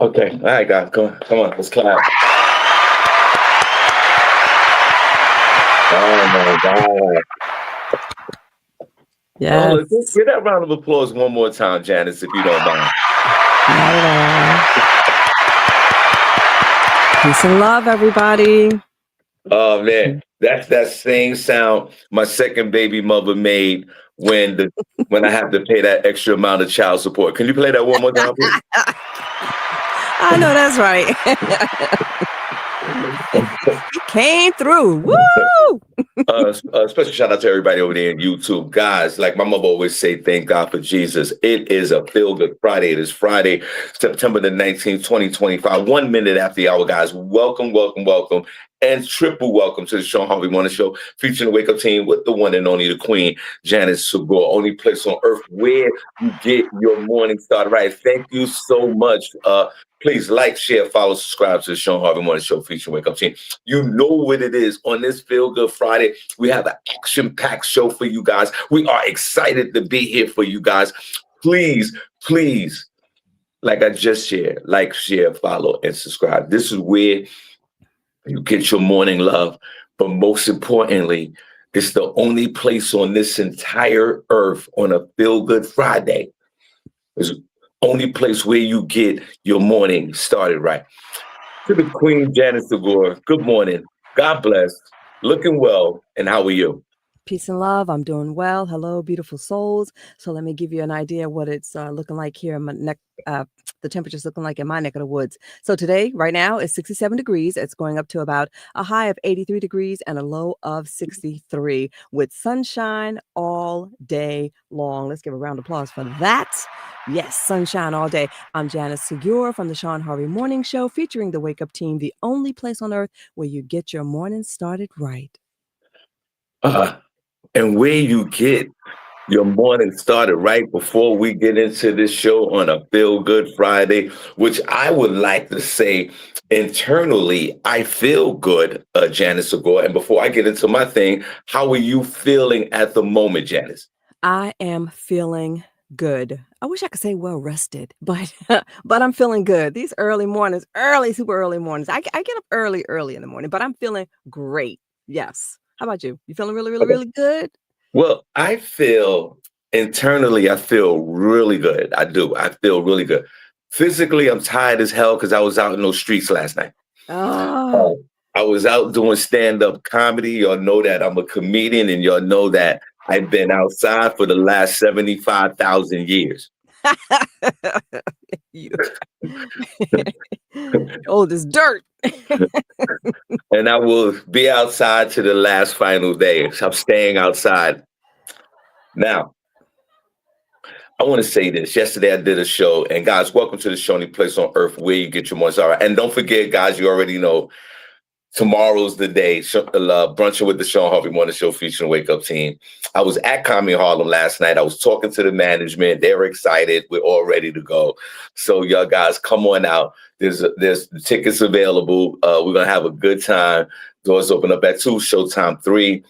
Okay, all right, guys, come on, let's clap. Oh my God. Oh, Yes. give that round of applause one more time, Janice, if you don't mind. Not at all. Peace and love, everybody. Oh man, that's that same sound my second baby mother made when I have to pay that extra amount of child support. Can you play that one more time, please? I know that's right. He came through. Woo! Special shout out to everybody over there in YouTube. Guys, like my mother always say, thank God for Jesus. It is a Feel Good Friday. It is Friday, September the 19th, 2025. 1 minute after the hour, guys. Welcome, welcome, welcome. And triple welcome to the Shawn Harvey Morning Show, featuring the Wake Up team with the one and only, the Queen, Janice Segure. Only place on earth where you get your morning started right. Thank you so much. Please like, share, follow, subscribe to the Shawn Harvey Morning Show, featuring Wake Up team. You know what it is on this Feel Good Friday. We have an action-packed show for you guys. We are excited to be here for you guys. Please, please, like I just shared, like, share, follow, and subscribe. This is where you get your morning love. But most importantly, it's the only place on this entire earth on a Feel Good Friday. It's the only place where you get your morning started right. To the Queen, Janice Segure, good morning. God bless. Looking well. And how are you? Peace and love. I'm doing well. Hello, beautiful souls. So let me give you an idea of what it's looking like here in my neck. The temperature's looking like in my neck of the woods. So today, right now, is 67 degrees. It's going up to about a high of 83 degrees and a low of 63 with sunshine all day long. Let's give a round of applause for that. Yes, sunshine all day. I'm Janice Segure from the Shawn Harvey Morning Show, featuring the Wake Up team, the only place on earth where you get your morning started right. And where you get your morning started right before we get into this show on a Feel Good Friday, which I would like to say internally, I feel good, Janice Segure. And before I get into my thing, how are you feeling at the moment, Janice? I am feeling good. I wish I could say well rested, but but I'm feeling good. These early mornings, super early mornings. I get up early in the morning, but I'm feeling great. Yes. How about you? You feeling really, really, Okay. really good? Well, I feel internally, I feel really good. I do. I feel really good. Physically, I'm tired as hell because I was out in those streets last night. Oh, Uh, I was out doing stand-up comedy. Y'all know that I'm a comedian, and y'all know that I've been outside for the last 75,000 years. you old as dirt. And I will be outside to the last final day. So I'm staying outside. Now, I want to say this. Yesterday I did a show, and guys, welcome to the show, only place on earth where you get your mornings. All right. And don't forget, guys, you already know tomorrow's the day. Brunching with the Shawn Harvey Morning Show, featuring Wake Up team. I was at Comedy Harlem last night. I was talking to the management. They're excited. We're all ready to go. So y'all guys, come on out. There's tickets available. We're gonna have a good time. Doors open up at 2, showtime 3.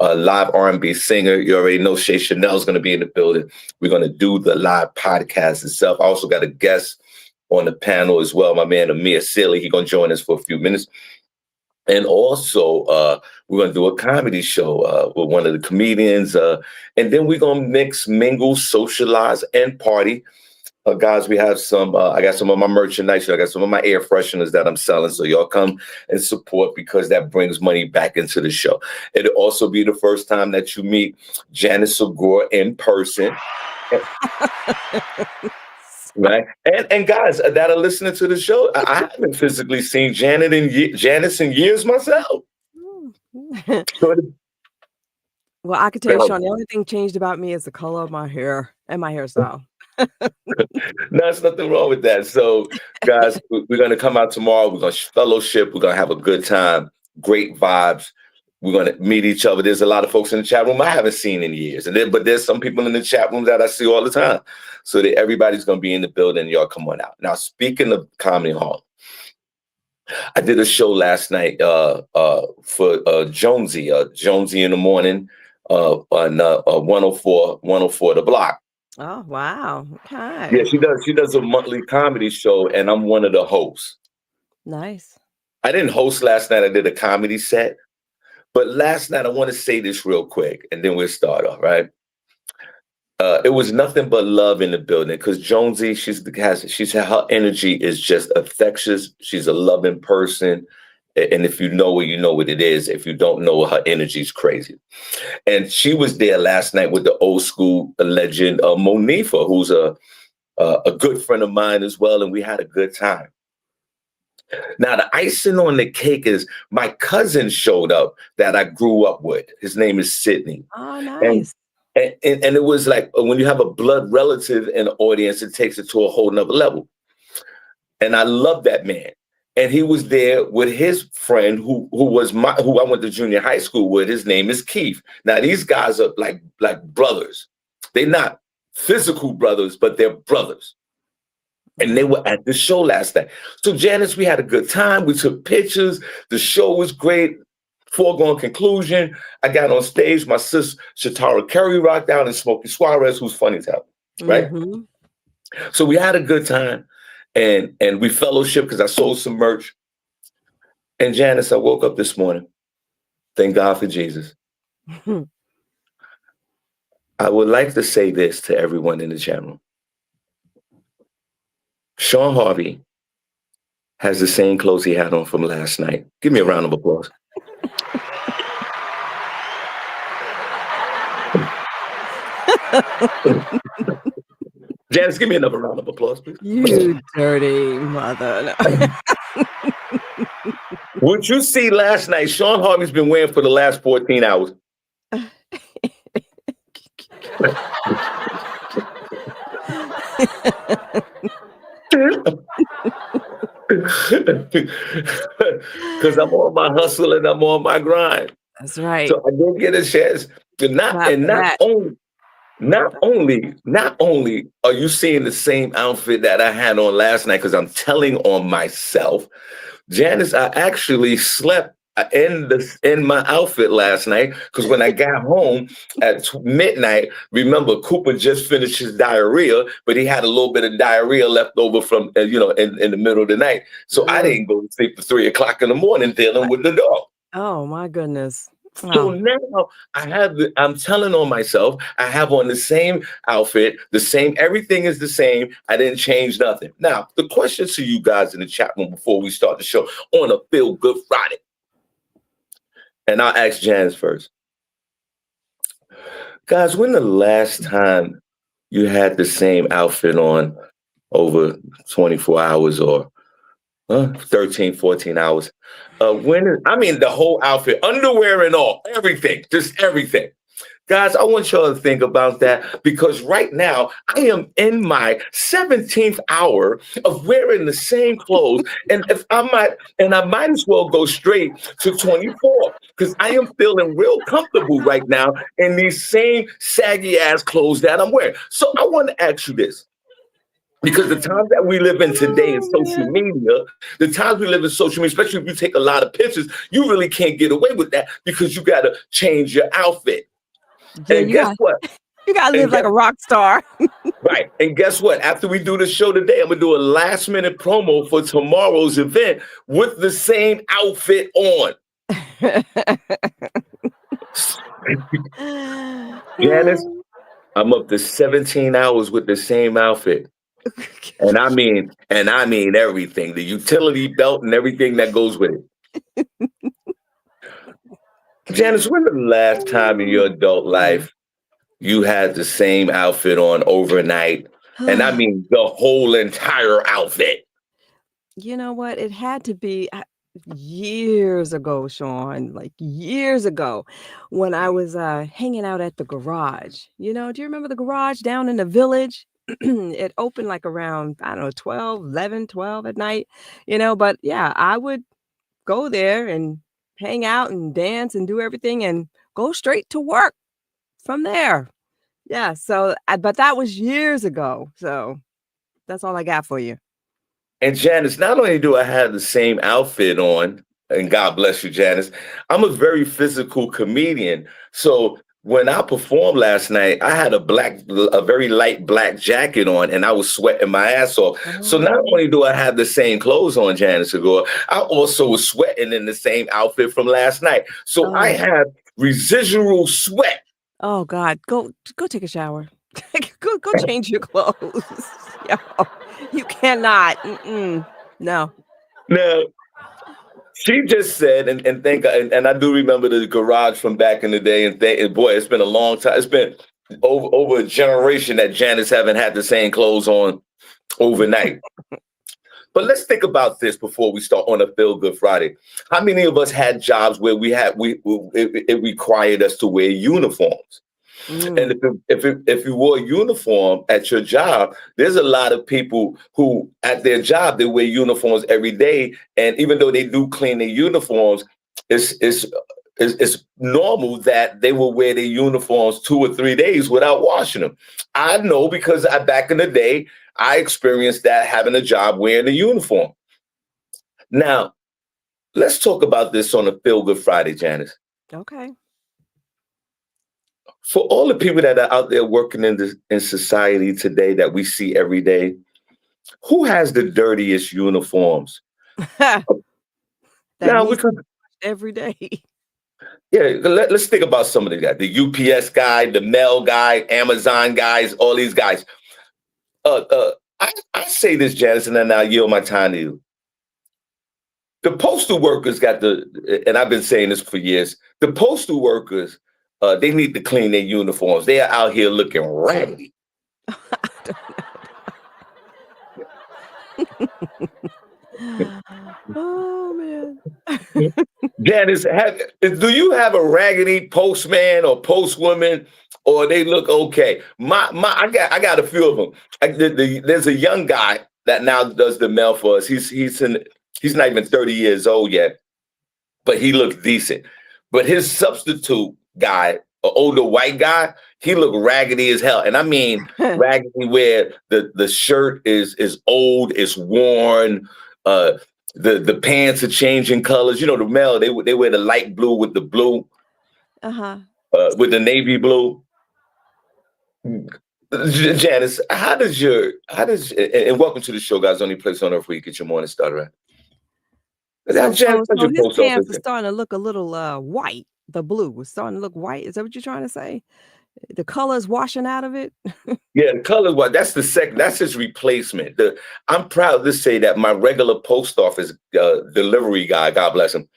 Live R&B singer. You already know Shay Chanel's going to be in the building. We're going to do the live podcast itself. I also got a guest on the panel as well, my man Amir Sealy. He's going to join us for a few minutes. And also, we're going to do a comedy show with one of the comedians. And then we're going to mix, mingle, socialize, and party. Guys, we have some, I got some of my merchandise. I got some of my air fresheners that I'm selling. So y'all come and support, because that brings money back into the show. It'll also be the first time that you meet Janice Segure in person. Right. And guys that are listening to the show, I haven't physically seen Janice in years myself. Well, I could tell you, Shawn, the only thing changed about me is the color of my hair and my hairstyle. No, there's nothing wrong with that. So, guys, we're going to come out tomorrow. We're going to fellowship. We're going to have a good time. Great vibes. We're going to meet each other. There's a lot of folks in the chat room I haven't seen in years. But there's some people in the chat room that I see all the time. So that everybody's going to be in the building. Y'all come on out. Now, speaking of Comedy Hall, I did a show last night for Jonesy in the morning on 104 The Block. Oh, wow. Yeah, Okay. she does a monthly comedy show, and I'm one of the hosts. Nice. I didn't host last night. I did a comedy set. But last night, I want to say this real quick, and then we'll start off, right? It was nothing but love in the building because Jonesy, her energy is just infectious. She's a loving person. And if you know her, you know what it is. If you don't know her, her energy is crazy. And she was there last night with the old school legend, Monifa, who's a good friend of mine as well. And we had a good time. Now, the icing on the cake is my cousin showed up that I grew up with. His name is Sydney. Oh, And nice. and it was like when you have a blood relative in the audience, it takes it to a whole nother level. And I love that man. And he was there with his friend who I went to junior high school with. His name is Keith. Now these guys are like brothers. They're not physical brothers, but they're brothers. And they were at the show last night. So Janice, we had a good time. We took pictures. The show was great. Foregone conclusion. I got on stage. My sis Shatara Curry rocked out, and Smokey Suarez, who's funny as hell, right? Mm-hmm. So we had a good time, and we fellowship because I sold some merch. And Janice, I woke up this morning. Thank God for Jesus. I would like to say this to everyone in the chat room. Shawn Harvey has the same clothes he had on from last night. Give me a round of applause. Janice, give me another round of applause, please. You dirty mother. What you see last night, Shawn Harvey's been wearing for the last 14 hours. Because I'm on my hustle and I'm on my grind. That's right. So I didn't get a chance to Clap for not that. only are you seeing the same outfit that I had on last night, because I'm telling on myself, Janice, I actually slept in my outfit last night because when I got home at midnight, remember Cooper just finished his diarrhea, but he had a little bit of diarrhea left over from in the middle of the night. So I Ugh. didn't go to sleep for 3 o'clock in the morning dealing with the dog. Oh my goodness. So Oh, now I'm telling on myself, I have on the same outfit, the same, everything is the same. I didn't change nothing. Now, the question to you guys in the chat room before we start the show on a Feel Good Friday. And I'll ask Janice first. Guys, when the last time you had the same outfit on over 24 hours or 13, 14 hours? I mean, the whole outfit, underwear and all, everything, just everything. Guys, I want y'all to think about that because right now I am in my 17th hour of wearing the same clothes. And I might as well go straight to 24 because I am feeling real comfortable right now in these same saggy ass clothes that I'm wearing. So I want to ask you this. Because the times that we live in today in oh social media, the times we live in social media, especially if you take a lot of pictures, you really can't get away with that because you got to change your outfit. yeah, And guess what? you gotta And live like guess a rock star. right. And guess what? After we do the show today, I'm gonna do a last minute promo for tomorrow's event with the same outfit on. Janice, I'm up to 17 hours with the same outfit. And I mean everything, the utility belt and everything that goes with it. Janice, when the last time in your adult life you had the same outfit on overnight? And I mean the whole entire outfit. You know what? It had to be years ago, Shawn, like years ago when I was hanging out at the garage. Do you remember the garage down in the village? It opened like around, I don't know, 12, 11, 12 at night, but yeah, I would go there and hang out and dance and do everything and go straight to work from there. Yeah, so but that was years ago. So that's all I got for you. And Janice, not only do I have the same outfit on, and God bless you, Janice, I'm a very physical comedian. So when I performed last night, I had a very light black jacket on, and I was sweating my ass off. So not Oh, only do I have the same clothes on, Janice Segure, I also was sweating in the same outfit from last night. So I oh, have residual sweat. oh God. Go take a shower. Go change your clothes. Yo, you cannot. No. Now, she just said, and I do remember the garage from back in the day, and boy, it's been a long time. It's been over a generation that Janice haven't had the same clothes on overnight. But let's think about this before we start on a Feel Good Friday. How many of us had jobs where it required us to wear uniforms? And Mm. if you wore a uniform at your job, there's a lot of people who at their job they wear uniforms every day, and even though they do clean their uniforms, it's it's it's normal that they will wear their uniforms 2 or 3 days without washing them. I know because back in the day I experienced that having a job wearing a uniform. Now let's talk about this on a Feel Good Friday, Janice. Okay. For all the people that are out there working in society today that we see every day, who has the dirtiest uniforms? That Now we needs could, every day. yeah. Let's think about some of the guys: the UPS guy, the mail guy, Amazon guys, all these guys. I say this, Janice, and then I'll yield my time to you. The postal workers got and I've been saying this for years. The postal workers, they need to clean their uniforms. They are out here looking raggedy. Oh man. Janice, do you have a raggedy postman or postwoman, or they look okay? I got a few of them. There's a young guy that now does the mail for us. He's not even 30 years old yet, but he looks decent. But his substitute guy, an older white guy, he looked raggedy as hell, and I mean raggedy where the shirt is old, it's worn. Uh, the pants are changing colors. You know, the male they wear the light blue with the blue, Uh-huh. with the navy blue. Janice, how does and welcome to the show, guys. Only place on earth where you get your morning started. Right? So Janice, so how's so your his post pants are office? starting to look a little white. The blue is starting to look white. Is that what you're trying to say? The color's washing out of it? Yeah, the color what that's the second that's his replacement. I'm proud to say that my regular post office delivery guy, God bless him,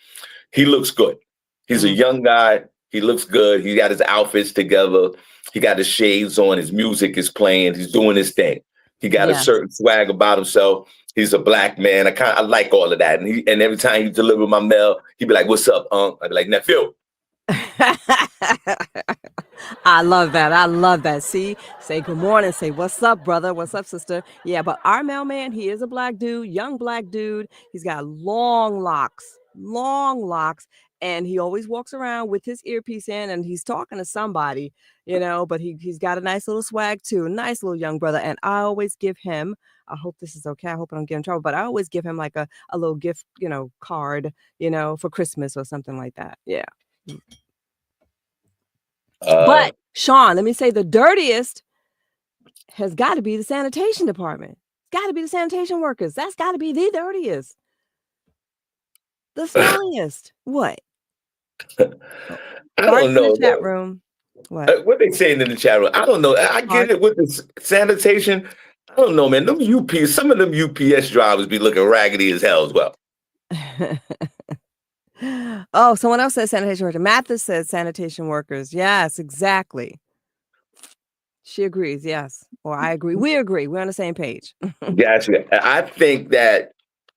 he looks good. He's a Mm, young guy. He looks good. He got his outfits together. He got his shades on. His music is playing. He's doing his thing. He got a yes. certain swag about himself. He's a black man. I like all of that. And every time he deliver my mail, he'd be like, "What's up, Unc?" I'd be like, "Nephew." I love that. I love that. See, say good morning. Say what's up, brother. What's up, sister? Yeah, but our mailman, he is a black dude, young black dude. He's got long locks, and he always walks around with his earpiece in, and he's talking to somebody, But he's got a nice little swag too, nice little young brother. And I always give him. I hope this is okay. I hope I don't get in trouble, but I always give him like a little gift, card, for Christmas or something like that. Yeah. Uh, But Shawn, let me say the dirtiest has got to be the sanitation department. It's got to be the sanitation workers. That's got to be the dirtiest, the smelliest. What? Oh, I Bart don't in the know. chat room. What? What they saying in the chat room? I don't know. I get Bart. it with the sanitation. I don't know, man. Some of them UPS drivers be looking raggedy as hell as well. Oh, someone else says sanitation workers. Mathis says sanitation workers. Yes, exactly. She agrees. Yes. Or I agree. We agree. We're on the same page. Gotcha. I think that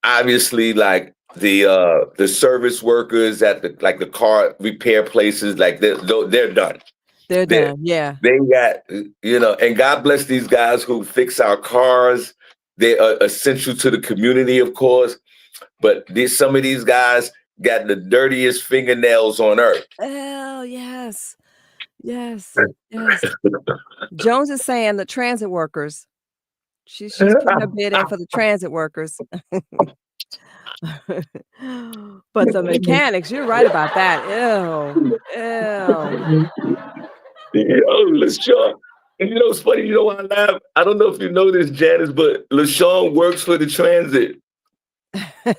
obviously, like the service workers at the car repair places, like they're done. They're They done. Yeah. they got and God bless these guys who fix our cars. They are essential to the community, of course. But some of these guys got the dirtiest fingernails on earth. Oh, yes. Yes. Yes. Jones is saying the transit workers. She's putting her bid in for the transit workers. But the mechanics, you're right about that. Ew. Ew. Yo, LaShawn. And you know what's funny? You know why I laugh? I don't know if you know this, Janice, but LaShawn works for the transit. I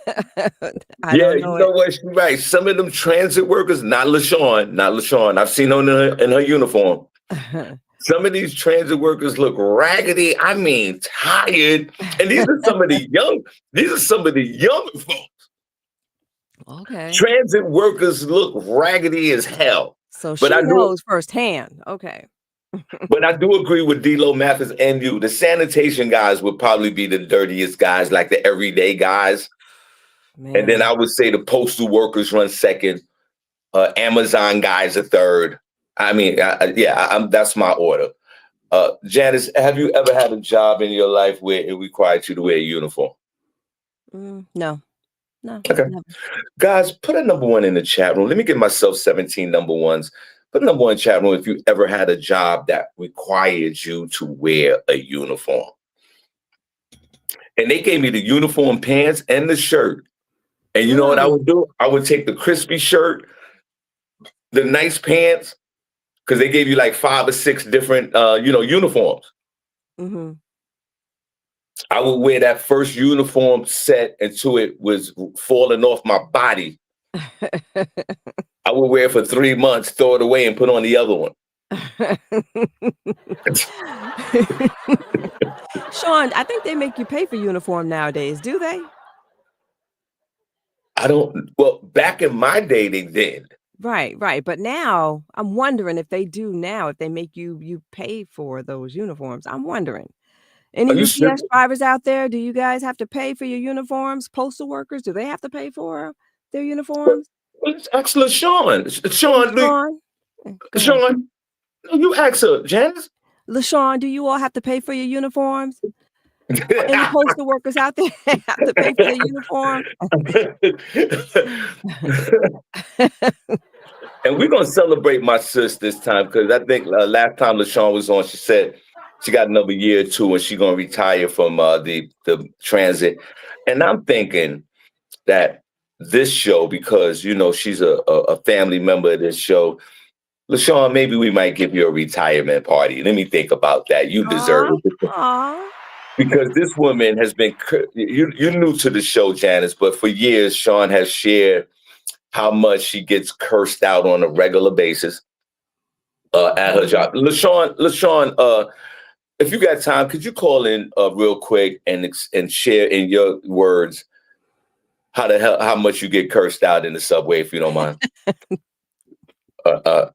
Yeah, don't you know know what? She's right. Some of them transit workers, not LaShawn, not LaShawn. I've seen her in her uniform. it. Some of these transit workers look raggedy. I mean, tired. And these are some of the young. These are some of the younger folks. Okay. Transit workers look raggedy as hell. So But she I do. knows firsthand. Okay. But I do agree with D-Lo, Mathis, and you. The sanitation guys would probably be the dirtiest guys, like the everyday guys. And then Man. I would say the postal workers run second. Amazon guys are third. I mean, that's my order. Janice, have you ever had a job in your life where it required you to wear a uniform? No. No. Okay. Never. Guys, put a number one in the chat room. Let me give myself 17 number ones. Put a number one in the chat room if you ever had a job that required you to wear a uniform. And they gave me the uniform pants and the shirt. And you know what I would do? I would take the crispy shirt, the nice pants, because they gave you like 5 or 6 different, uniforms. Mm-hmm. I would wear that first uniform set until it was falling off my body. I would wear it for 3 months, throw it away, and put on the other one. Shawn, I think they make you pay for uniform nowadays, do they? Well, back in my day, they did. Right. But now I'm wondering if they do now, if they make you pay for those uniforms. I'm wondering. Any Are you UPS serious? drivers out there, do you guys have to pay for your uniforms? Postal workers, do they have to pay for their uniforms? It's actually Sean. Sean, LaShawn? Go ahead. Sean, you ask her, Janice. LaShawn, do you all have to pay for your uniforms? Any postal workers out there have to pay for their uniform? And we're gonna celebrate my sis this time because I think last time LaShawn was on, she said she got another year or two and she's gonna retire from the transit. And I'm thinking that this show, because she's a family member of this show, LaShawn, maybe we might give you a retirement party. Let me think about that. You deserve it. Aw. Because this woman has been, you're new to the show, Janice, but for years, Shawn has shared how much she gets cursed out on a regular basis at her job. LaShawn, if you got time, could you call in real quick and share in your words how much you get cursed out in the subway, if you don't mind?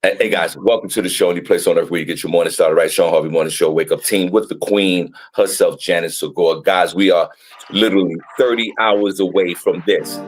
Hey guys, welcome to the show. Any place on earth where you get your morning started, right? Shawn Harvey Morning Show, Wake Up Team with the queen herself, Janice Segure. Guys, we are literally 30 hours away from this.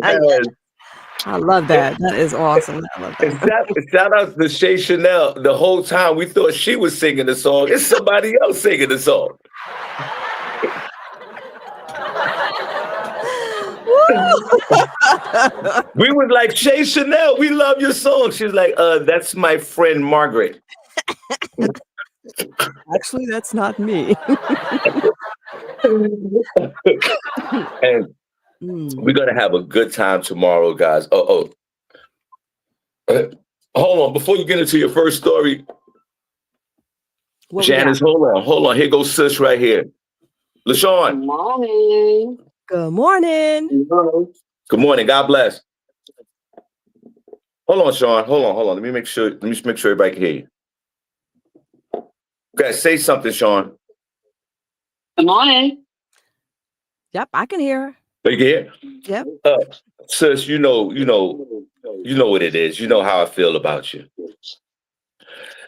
Yes. I love that. That is awesome. I love that. Shout out to Shay Chanel. The whole time we thought she was singing the song. It's somebody else singing the song. We was like, Shay Chanel, we love your song. She's like, that's my friend Margaret. Actually, that's not me. And we're gonna have a good time tomorrow, guys. Hold on, before you get into your first story, Janice, hold on. Here goes sis right here. LaShawn. Good morning. Good morning. Good morning. God bless. Hold on, Shawn. Hold on. Let me make sure everybody can hear you. Okay, say something, Shawn. Good morning. Yep, I can hear her. Oh, you can hear? Yep. Sis, you know what it is. You know how I feel about you.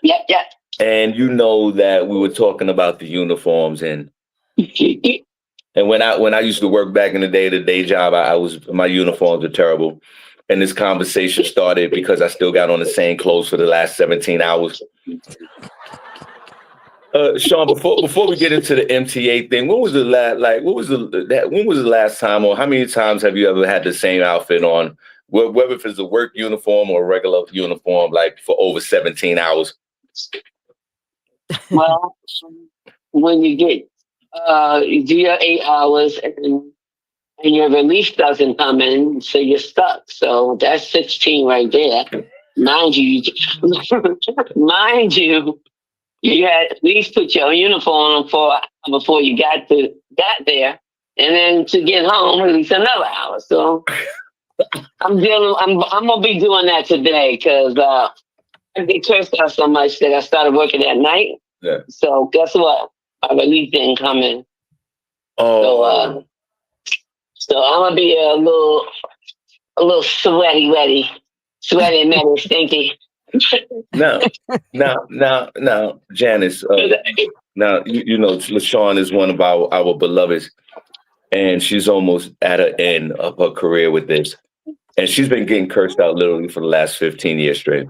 Yep. And you know that we were talking about the uniforms, and And when I used to work back in the day job, I was my uniforms were terrible. And this conversation started because I still got on the same clothes for the last 17 hours. Shawn, before we get into the MTA thing, when was the last time, or how many times have you ever had the same outfit on, whether if it's a work uniform or a regular uniform, like for over 17 hours? Well, when you do your 8 hours and your relief doesn't come in, so you're stuck. So that's 16 right there. Mind you, mind you, you had at least put your uniform on before you got there, and then to get home at least another hour. So I'm gonna be doing that today because I get cursed out so much that I started working at night. Yeah. So guess what? My relief didn't come in. Oh. So I'm gonna be a little sweaty, messy, stinky. Now, Janice. Now you know LaShawn is one of our beloveds, and she's almost at an end of her career with this, and she's been getting cursed out literally for the last 15 years straight.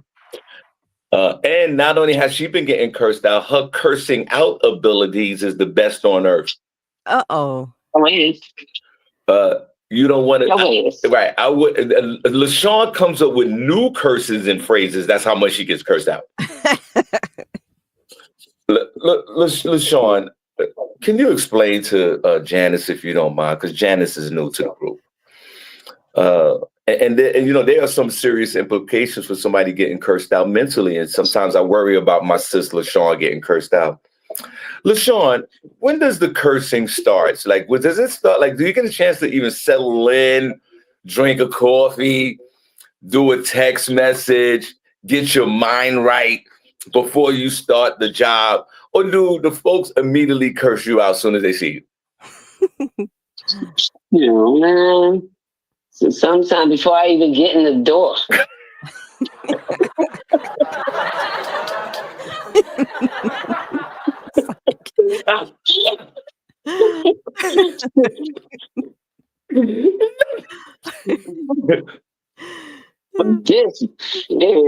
And not only has she been getting cursed out, her cursing out abilities is the best on earth. Uh-oh. You don't want to, right? I would. LaShawn comes up with new curses and phrases. That's how much she gets cursed out. LaShawn, can you explain to Janice, if you don't mind, because Janice is new to the group, and you know there are some serious implications for somebody getting cursed out mentally, and sometimes I worry about my sis LaShawn getting cursed out. LaShawn, when does the cursing start? Like, does it start? Like, do you get a chance to even settle in, drink a coffee, do a text message, get your mind right before you start the job? Or do the folks immediately curse you out as soon as they see you? You know, man. So sometime before I even get in the door.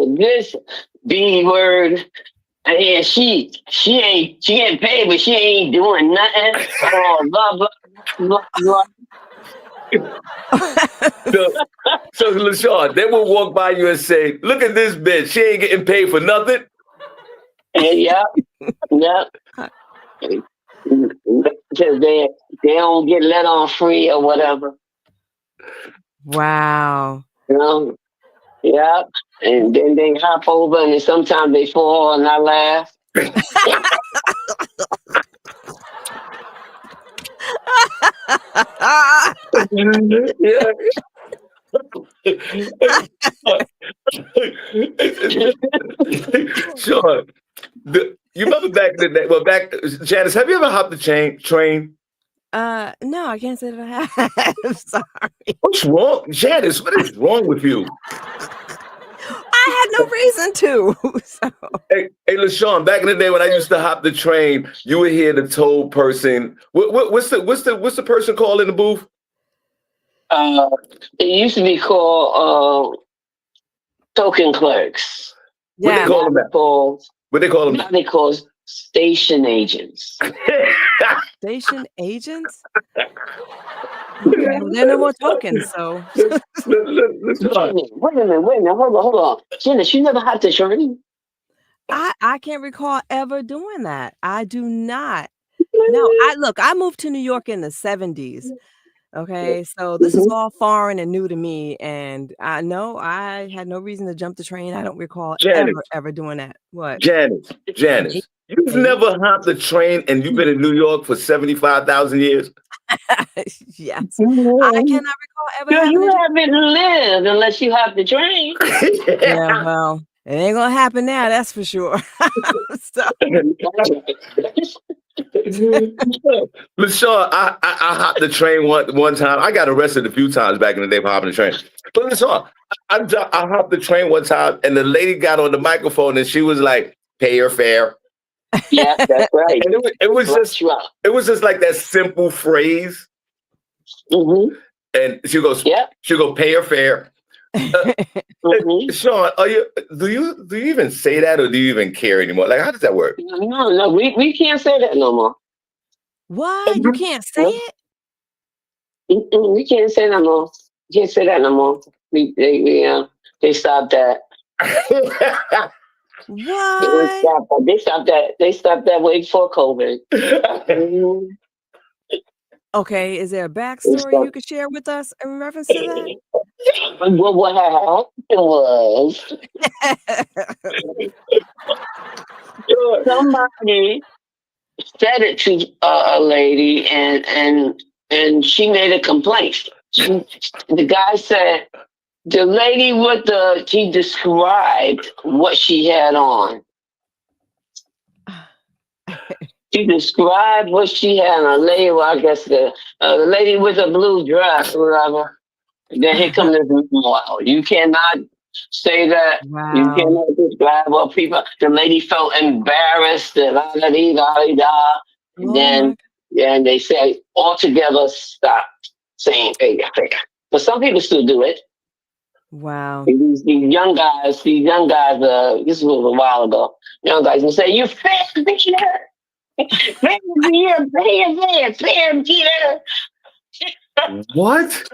this B word, and she ain't paid, but she ain't doing nothing. Oh, blah blah blah blah. So LaShawn, they will walk by you and say, "Look at this bitch. She ain't getting paid for nothing." Yep. Because they don't get let on free or whatever. Wow. You know? Yep. And then they hop over, and then sometimes they fall, and I laugh. Yeah. Sure. You remember back in the day? Well, Janice, have you ever hopped the train? No, I can't say that I have. I'm sorry. What's wrong, Janice? What is wrong with you? I had no reason to. So. Hey, LaShawn, back in the day when I used to hop the train, you would hear the toll person. What's the person called in the booth? It used to be called token clerks. What they call them? What they call them? Now they call station agents. Station agents? Well, they're no more tokens, so. Wait a minute. Hold on. Janice, you never had to train? I can't recall ever doing that. I do not. No, I moved to New York in the 70s. Okay, so this is all foreign and new to me, and I know I had no reason to jump the train. I don't recall ever doing that. What? Janice, you've never hopped the train, and you've been in New York for 75,000 years? Yes. I cannot recall ever having you haven't lived unless you hop the train. Yeah, well, it ain't gonna happen now, that's for sure. LaShawn, I hopped the train one time. I got arrested a few times back in the day for hopping the train. But LaShawn, I hopped the train one time, and the lady got on the microphone, and she was like, "Pay your fare." Yeah, that's right. And it was just like that simple phrase. Mm-hmm. And she goes, Yeah. she'll go pay her fare. Mm-hmm. Sean, do you even say that, or do you even care anymore? Like, how does that work? No, we can't say that no more. What? You can't say it? We can't say that no more. You can't say that no more. They stopped that. What? They stopped that. They stopped that way before COVID. Mhm. Okay, is there a backstory you could share with us in reference to that? What happened was somebody said it to a lady, and she made a complaint. The guy said the lady he described what she had on. She described what she had on. A lady, well, I guess the lady with a blue dress or whatever. And then here comes this wow. You cannot say that. You Wow. cannot describe what people. The lady felt embarrassed. And then and they say altogether stop saying hey. But some people still do it. Wow. These young guys, this was a while ago. Young guys will say, "You fat bitch, fair Peter." What?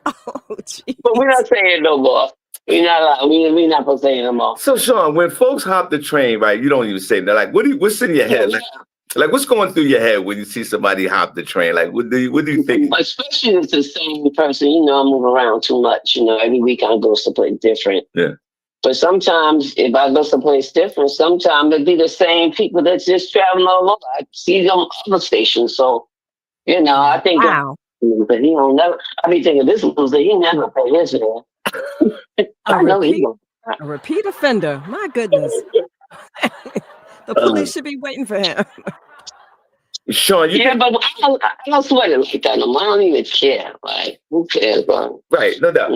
Oh, geez. But we're not saying it no more. We're not gonna say it no more. So, Sean, when folks hop the train, right, you don't even say that. Like, what's in your head? Like, what's going through your head when you see somebody hop the train? Like, what do you think? Especially if it's the same person. I move around too much. Every week I go someplace different. Yeah. But sometimes, if I go someplace different, sometimes it'd be the same people that's just traveling all over. I see them on other stations. So, I think, but he don't never. I be thinking this loser, he never pay his fare. I know he don't. A repeat offender. My goodness. The police should be waiting for him. Sean, but I don't sweat it like that no more. I don't even care. Like, who cares, bro? Right, no doubt.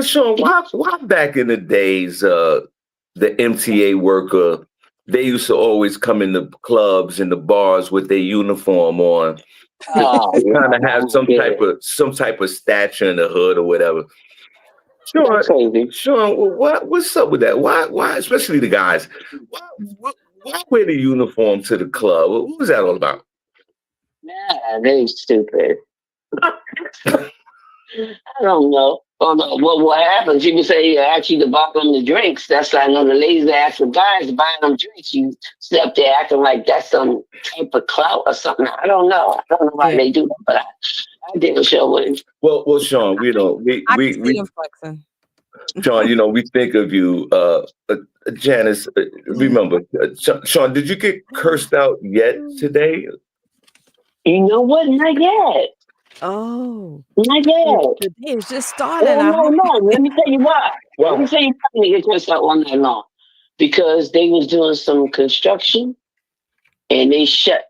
Sean, why back in the days, the MTA worker, they used to always come in the clubs and the bars with their uniform on. Kind of have some type of stature in the hood or whatever. Sean, what's up with that? Why, especially the guys? Why wear the uniform to the club? What was that all about? Yeah, they stupid. I don't know. What happens? You can say actually to buy them the drinks. That's why I know the ladies that ask the guys to buy them drinks. You step there acting like that's some type of clout or something. I don't know. I don't know why they do that, but I didn't show it. Well, Sean, we see them flexing. Sean, we think of you, Janice. Remember, Sean, did you get cursed out yet today? You know what? Not yet. Oh, not yet. The day is just starting. No. Let me tell you why. Let me tell you why they get cursed out all night long. Because they was doing some construction, and they shut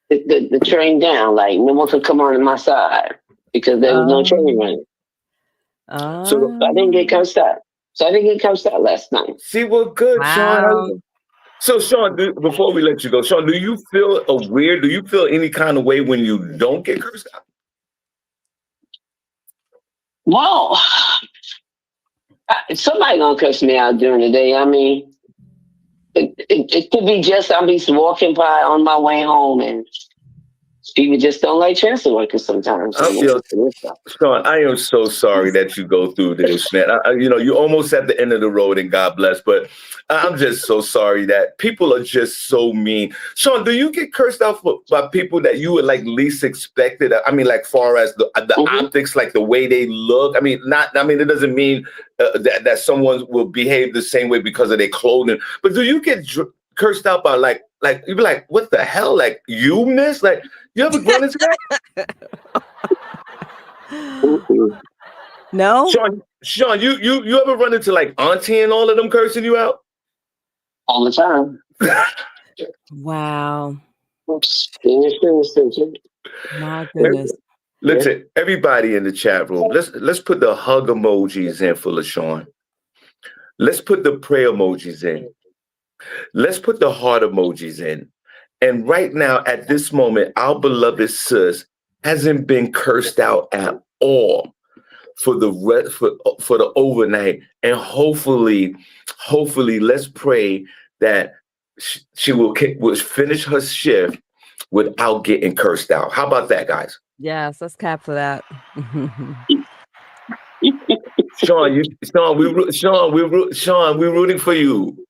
the train down. Like no one could come on my side because there was no train running. So I didn't get cursed out. Last night. See, well, good, Sean. So, Sean, before we let you go, Sean, do you feel do you feel any kind of way when you don't get cursed out? Well, somebody gonna curse me out during the day. I mean, it could be just I'll be walking by on my way home, and people just don't like transit workers sometimes. Sean, I am so sorry that you go through this, man. You're almost at the end of the road, and God bless, but I'm just so sorry that people are just so mean. Sean, do you get cursed out by people that you would like least expected? I mean, like far as the optics, like the way they look. I mean, it doesn't mean that someone will behave the same way because of their clothing, but do you get cursed out by like you'd be like, what the hell? Like you miss? Like you ever run into that? No. Sean, you ever run into like Auntie and all of them cursing you out? All the time. Wow. My goodness. Listen, everybody in the chat room, let's put the hug emojis in for LaShawn. Let's put the prayer emojis in. Let's put the heart emojis in. And right now, at this moment, our beloved sis hasn't been cursed out at all for for the overnight. And hopefully, let's pray that she will finish her shift without getting cursed out. How about that, guys? Yes, let's clap for that. Shawn, we're rooting for you.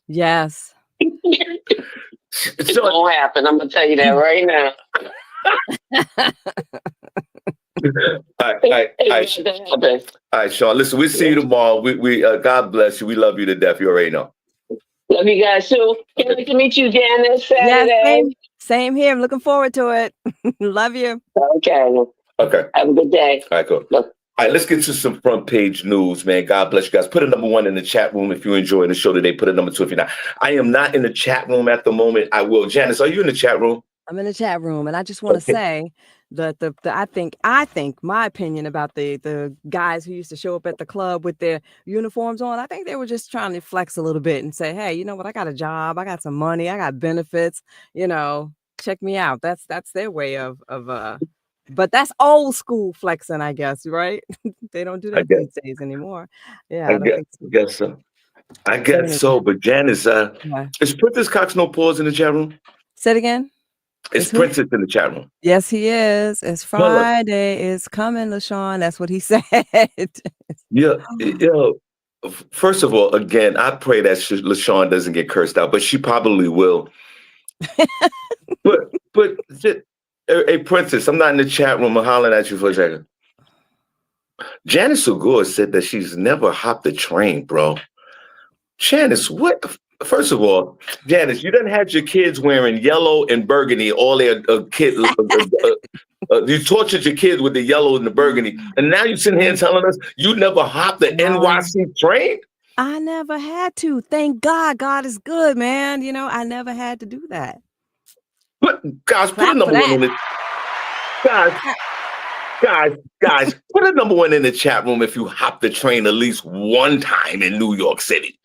Yes. It won't happen. I'm gonna tell you that right now. All right, Shawn. Listen, we'll see you tomorrow. We God bless you. We love you to death. You already know. Love you guys too. Can't wait to meet you, Janice, Saturday. Yeah, same here. I'm looking forward to it. Love you. Okay. Have a good day. All right, cool. All right, let's get to some front page news, man. God bless you guys. Put a number 1 in the chat room if you're enjoying the show today. Put a number 2 if you're not. I am not in the chat room at the moment. I will. Janice, are you in the chat room? I'm in the chat room, and I just want to say that I think my opinion about the guys who used to show up at the club with their uniforms on, I think they were just trying to flex a little bit and say, hey, you know what? I got a job. I got some money. I got benefits. Check me out. That's their way of but that's old school flexing, I guess, right? They don't do that these days anymore. Yeah, I guess so. I guess so. But Janice, is Princess Cox No Pause in the chat room? Say it again. It's Princess in the chat room. Yes, he is. It's Friday. It's coming, LaShawn. That's what he said. Yeah. First of all, again, I pray that LaShawn doesn't get cursed out, but she probably will. but hey, Princess, I'm not in the chat room. I'm hollering at you for a second. Janice Segure said that she's never hopped a train, bro. Janice, what? First of all, Janice, you done had your kids wearing yellow and burgundy, all their kids. You tortured your kids with the yellow and the burgundy. And now you're sitting here telling us you never hopped the NYC train? I never had to. Thank God. God is good, man. I never had to do that. Guys, put a number 1 in the guys, put a number 1 in the chat room if you hopped the train at least one time in New York City.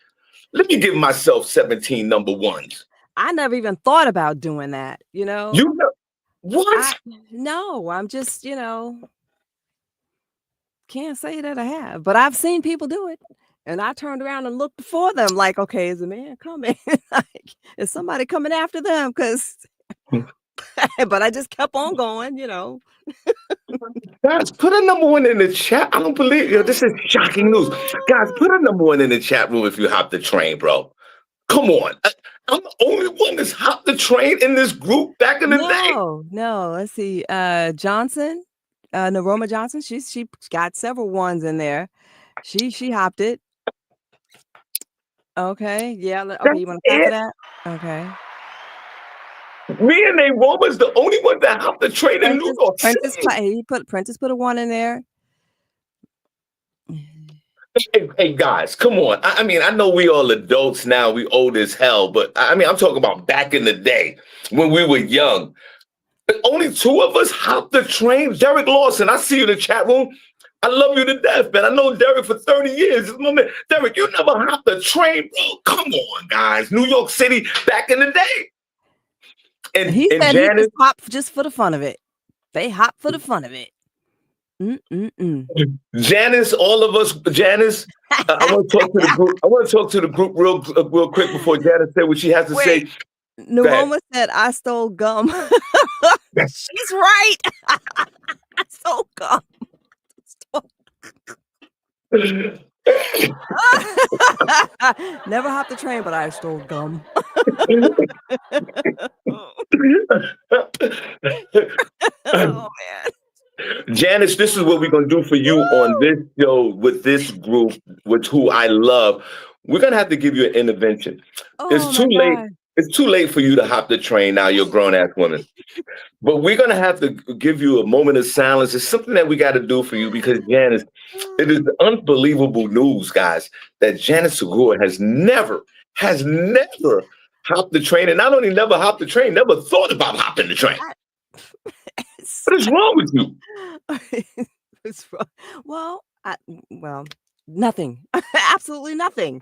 Let me give myself 17 number 1s. I never even thought about doing that, You know what? No, I'm just, can't say that I have, but I've seen people do it. And I turned around and looked for them like, okay, is a man coming? Like, is somebody coming after them? But I just kept on going, Guys, put a number 1 in the chat. I don't believe this is shocking news. Guys, put a number 1 in the chat room if you hopped the train, bro. Come on. I'm the only one that's hopped the train in this group back in the day. No. Let's see. Johnson, Naroma Johnson, she got several ones in there. She hopped it. Okay. Yeah. Okay. You want to clap for that? Okay. Me and Naroma's the only one that hopped the train in New York City. Prentice put a 1 in there. Hey, guys, come on. I mean, I know we all adults now. We old as hell. But, I mean, I'm talking about back in the day when we were young. But only 2 of us hopped the train. Derek Lawson, I see you in the chat room. I love you to death, man. I know Derek for 30 years. Derek, you never hopped the train, bro. Come on, guys. New York City back in the day. And he said Janice, he just hopped just for the fun of it. They hopped for the fun of it. Janice, all of us, Janice, I want to talk to the group. I want to talk to the group real quick before Janice says what she has to say. Naroma said, I stole gum. She's right. I stole gum. Never hopped the train, but I stole gum. Oh, man. Janice, this is what we're going to do for you on this show with this group, with who I love. We're going to have to give you an intervention. It's too late. God. It's too late for you to hop the train now. You're a grown-ass woman. But we're going to have to give you a moment of silence. It's something that we got to do for you because, Janice, it is unbelievable news, guys, that Janice Segure has never hopped the train. And not only never hopped the train, never thought about hopping the train. What is wrong with you? It's wrong. Well, Nothing. Absolutely nothing.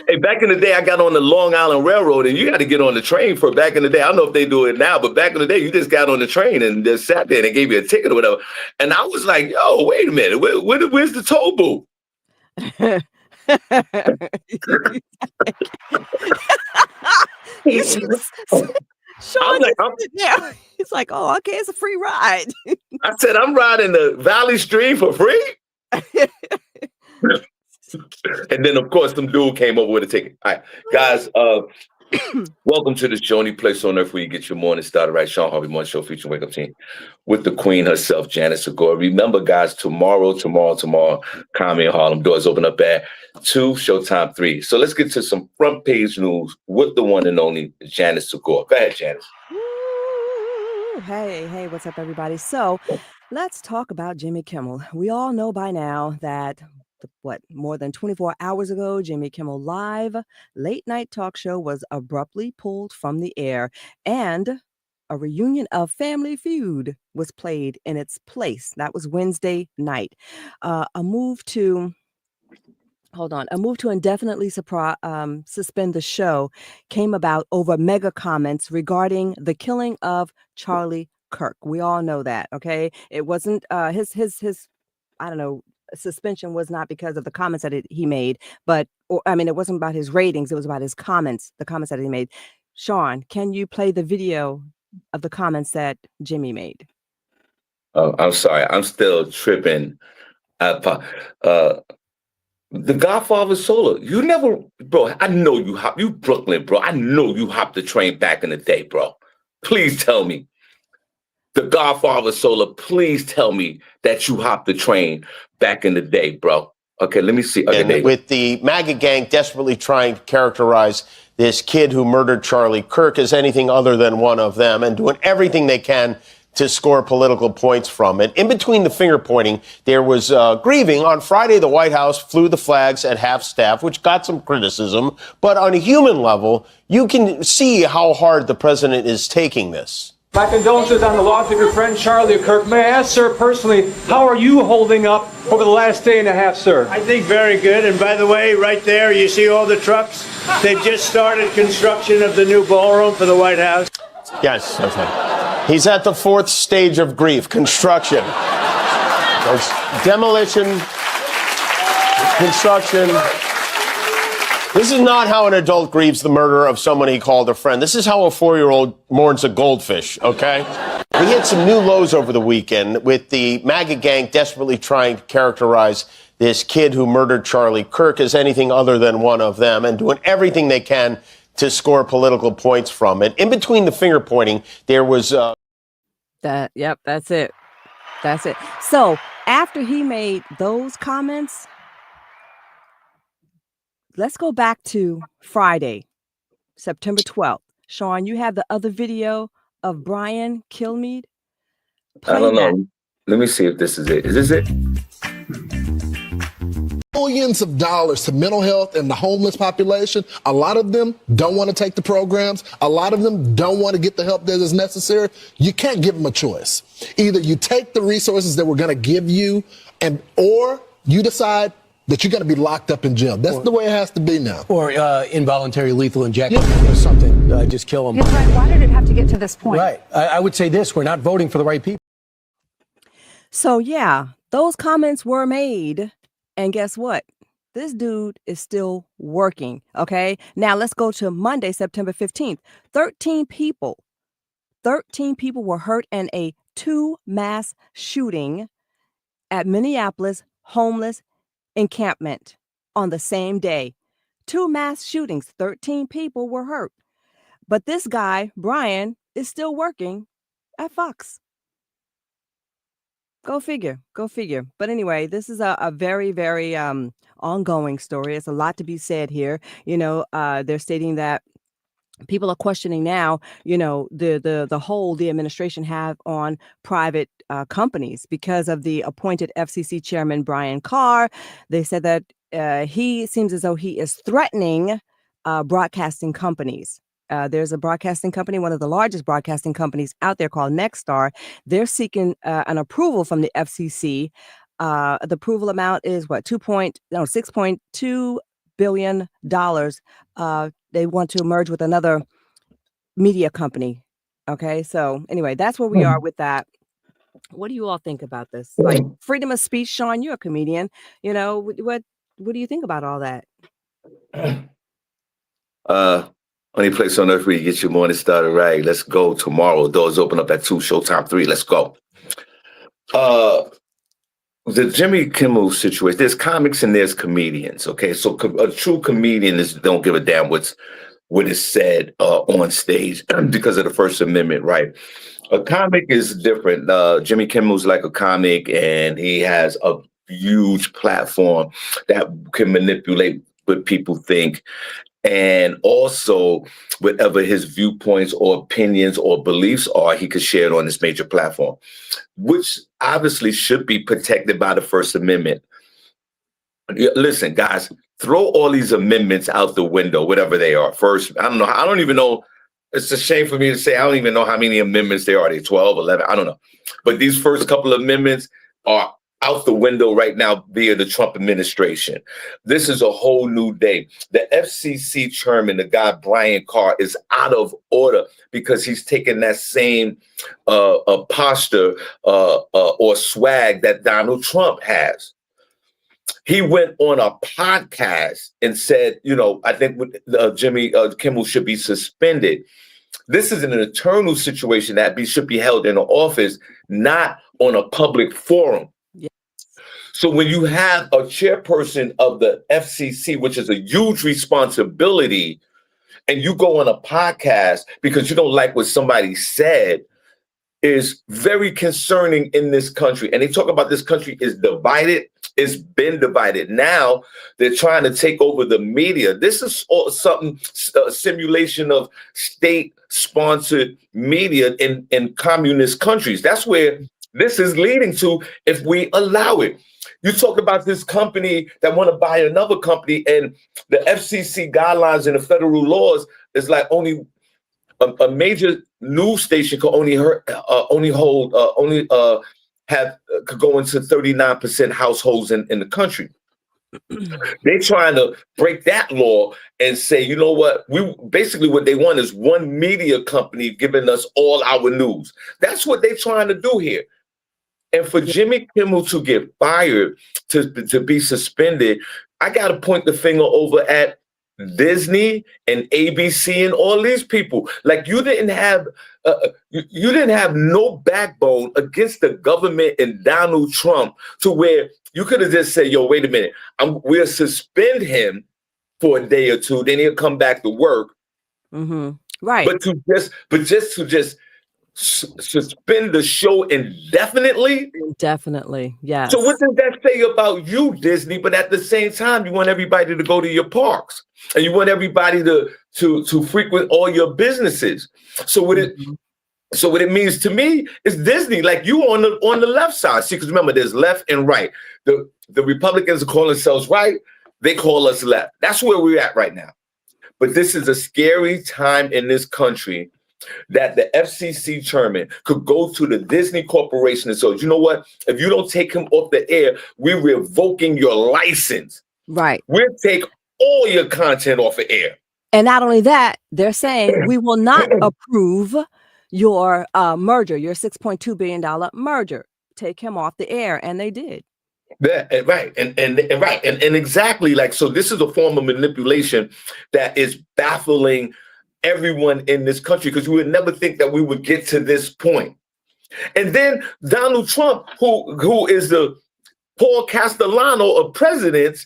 Hey, back in the day, I got on the Long Island Railroad, and you had to get on the train for back in the day. I don't know if they do it now, but back in the day, you just got on the train and just sat there and they gave you a ticket or whatever. And I was like, yo, wait a minute, where's the toll booth? Shawn, he's like, oh, okay, it's a free ride. I said, I'm riding the Valley Stream for free. And then, of course, some dude came over with a ticket. All right, guys, welcome to the show. Only place on earth where you get your morning started right. Shawn Harvey Morning Show featuring Wake Up Team with the queen herself, Janice Segure. Remember, guys, tomorrow, Comedy in Harlem doors open up at 2, showtime 3. So let's get to some front page news with the one and only Janice Segure. Go ahead, Janice. Ooh, hey, what's up, everybody? So let's talk about Jimmy Kimmel. We all know by now that more than 24 hours ago, Jimmy Kimmel Live late night talk show was abruptly pulled from the air, and a reunion of Family Feud was played in its place. That was Wednesday night. A move to indefinitely suspend the show came about over mega comments regarding the killing of Charlie Kirk. We all know that, okay? It wasn't his I don't know, suspension was not because of the comments that he made, it wasn't about his ratings, it was about his comments, the comments that he made. Shawn, can you play the video of the comments that Jimmy made? Oh, I'm sorry. I'm still tripping. The Godfather Solo. You never, bro. I know you Brooklyn, bro. I know you hopped the train back in the day, bro. Please tell me. The Godfather Solo, please tell me that you hopped the train back in the day, bro. Okay, let me see. Okay, with the MAGA gang desperately trying to characterize this kid who murdered Charlie Kirk as anything other than one of them and doing everything they can to score political points from it. In between the finger pointing, there was grieving. On Friday, the White House flew the flags at half staff, which got some criticism. But on a human level, you can see how hard the president is taking this. My condolences on the loss of your friend Charlie Kirk. May I ask, sir, personally, how are you holding up over the last day and a half, sir? I think very good. And by the way, right there, you see all the trucks? They've just started construction of the new ballroom for the White House. Yes, that's right. He's at the 4th stage of grief, construction. There's demolition, construction. This is not how an adult grieves the murder of someone he called a friend. This is how a 4-year-old mourns a goldfish, okay? We hit some new lows over the weekend with the MAGA gang desperately trying to characterize this kid who murdered Charlie Kirk as anything other than one of them and doing everything they can to score political points from it. In between the finger pointing, there was... That's it. That's it. So after he made those comments... Let's go back to Friday, September 12th. Shawn, you have the other video of Brian Kilmeade? I don't know. Let me see if this is it. Is this it? Billions of dollars to mental health and the homeless population. A lot of them don't want to take the programs. A lot of them don't want to get the help that is necessary. You can't give them a choice. Either you take the resources that we're going to give you or you decide that you're going to be locked up in jail. That's the way it has to be now. Or involuntary lethal injection or something. Just kill them. Yes, right. Why did it have to get to this point? Right. I would say this. We're not voting for the right people. So, yeah, those comments were made. And guess what? This dude is still working. Okay. Now, let's go to Monday, September 15th. 13 people were hurt in a 2 mass shooting at Minneapolis homeless encampment on the same day. 2 mass shootings, 13 people were hurt. But this guy, Brian, is still working at Fox. Go figure. But anyway, this is a very, very ongoing story. It's a lot to be said here. They're stating that people are questioning now, the hold the administration have on private companies because of the appointed FCC chairman, Brian Carr. They said that he seems as though he is threatening broadcasting companies. There's a broadcasting company, one of the largest broadcasting companies out there called Nexstar. They're seeking an approval from the FCC. The approval amount is what, $6.2 billion. They want to merge with another media company. Okay, so anyway, that's where we are with that. What do you all think about this? Like freedom of speech, Shawn, you're a comedian. You know, what do you think about all that? Only place on earth where you get your morning started right. Let's go tomorrow. Doors open up at 2, showtime 3. Let's go. The Jimmy Kimmel situation, there's comics and there's comedians, okay? So a true comedian don't give a damn what is said on stage because of the First Amendment, right? A comic is different. Jimmy Kimmel's like a comic, and he has a huge platform that can manipulate what people think. And also, whatever his viewpoints or opinions or beliefs are, he could share it on this major platform, which obviously should be protected by the First Amendment. Listen, guys, throw all these amendments out the window, whatever they are. First, I don't know. I don't even know. It's a shame for me to say I don't even know how many amendments there are. They 12, 11, I don't know. But these first couple of amendments are out the window right now via the Trump administration. This is a whole new day. The FCC chairman, the guy Brian Carr, is out of order because he's taken that same posture or swag that Donald Trump has. He went on a podcast and said, I think Jimmy Kimmel should be suspended. This is an eternal situation that should be held in an office, not on a public forum. So when you have a chairperson of the FCC, which is a huge responsibility, and you go on a podcast because you don't like what somebody said, is very concerning in this country. And they talk about this country is divided. It's been divided. Now they're trying to take over the media. This is something, a simulation of state-sponsored media in communist countries. That's where this is leading to if we allow it. You talk about this company that want to buy another company, and the FCC guidelines and the federal laws is like only a major news station could could go into 39% households in the country. They're trying to break that law and say, you know what? What they want is one media company giving us all our news. That's what they're trying to do here. And for Jimmy Kimmel to get fired, to be suspended, I got to point the finger over at Disney and ABC and all these people. Like you didn't have no backbone against the government and Donald Trump to where you could have just said, yo, wait a minute, we'll suspend him for a day or two, then he'll come back to work. Mm-hmm. Right. But just to suspend the show indefinitely? Definitely, yes. So what does that say about you, Disney? But at the same time, you want everybody to go to your parks and you want everybody to frequent all your businesses. So what it means to me is Disney, like you on the left side. See, because remember, there's left and right. The Republicans call themselves right, they call us left. That's where we're at right now. But this is a scary time in this country that the FCC chairman could go to the Disney Corporation and say, you know what? If you don't take him off the air, we're revoking your license. Right. We'll take all your content off the air. And not only that, they're saying we will not approve your merger, your $6.2 billion merger. Take him off the air. And they did. Yeah, right. And exactly like, so this is a form of manipulation that is baffling everyone in this country, because we would never think that we would get to this point. And then Donald Trump, who is the Paul Castellano of presidents,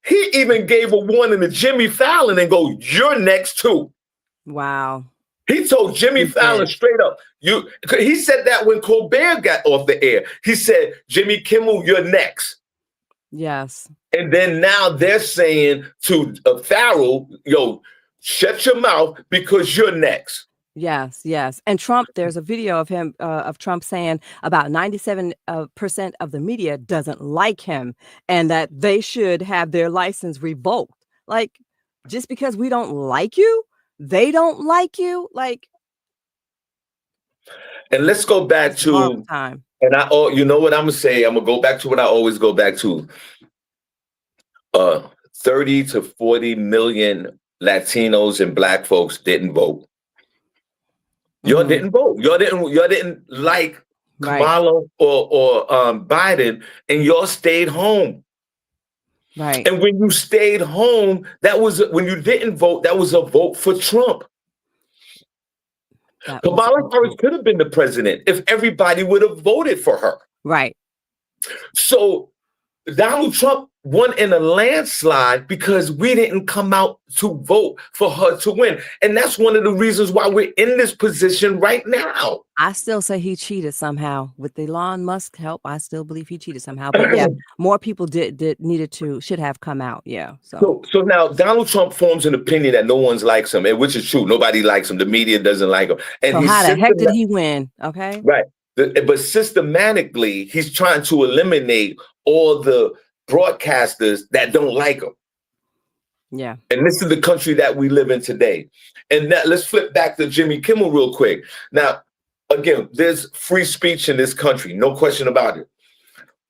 he even gave a warning to Jimmy Fallon and go, you're next too. Wow. He told Jimmy Fallon straight up, he said that when Colbert got off the air. He said, Jimmy Kimmel, you're next. Yes. And then now they're saying to Farrell, yo, shut your mouth because you're next. Yes, yes. And Trump, there's a video of him, of Trump saying about 97% of the media doesn't like him and that they should have their license revoked. Like, just because we don't like you they don't like you, like And let's go back it's a horrible to, time. and you know what I'm gonna say? I'm gonna go back to what I always go back to. 30 to 40 million Latinos and Black folks didn't vote. Y'all didn't vote. Y'all didn't like Right. Kamala or Biden, and y'all stayed home. Right. And when you stayed home, when you didn't vote, that was a vote for Trump. That was Kamala Harris awful. could have been the president if everybody would have voted for her. Right. So Donald Trump won in a landslide because we didn't come out to vote for her to win. And that's one of the reasons why we're in this position right now. I still say he cheated somehow with Elon Musk help. I still believe he cheated somehow. But yeah, more people should have come out. Yeah. So now Donald Trump forms an opinion that no one likes him, and which is true. Nobody likes him. The media doesn't like him. And so how the heck did he win? Okay. Right. But systematically, he's trying to eliminate all the broadcasters that don't like him. Yeah. And this is the country that we live in today. And now let's flip back to Jimmy Kimmel real quick. Now, again, there's free speech in this country, no question about it.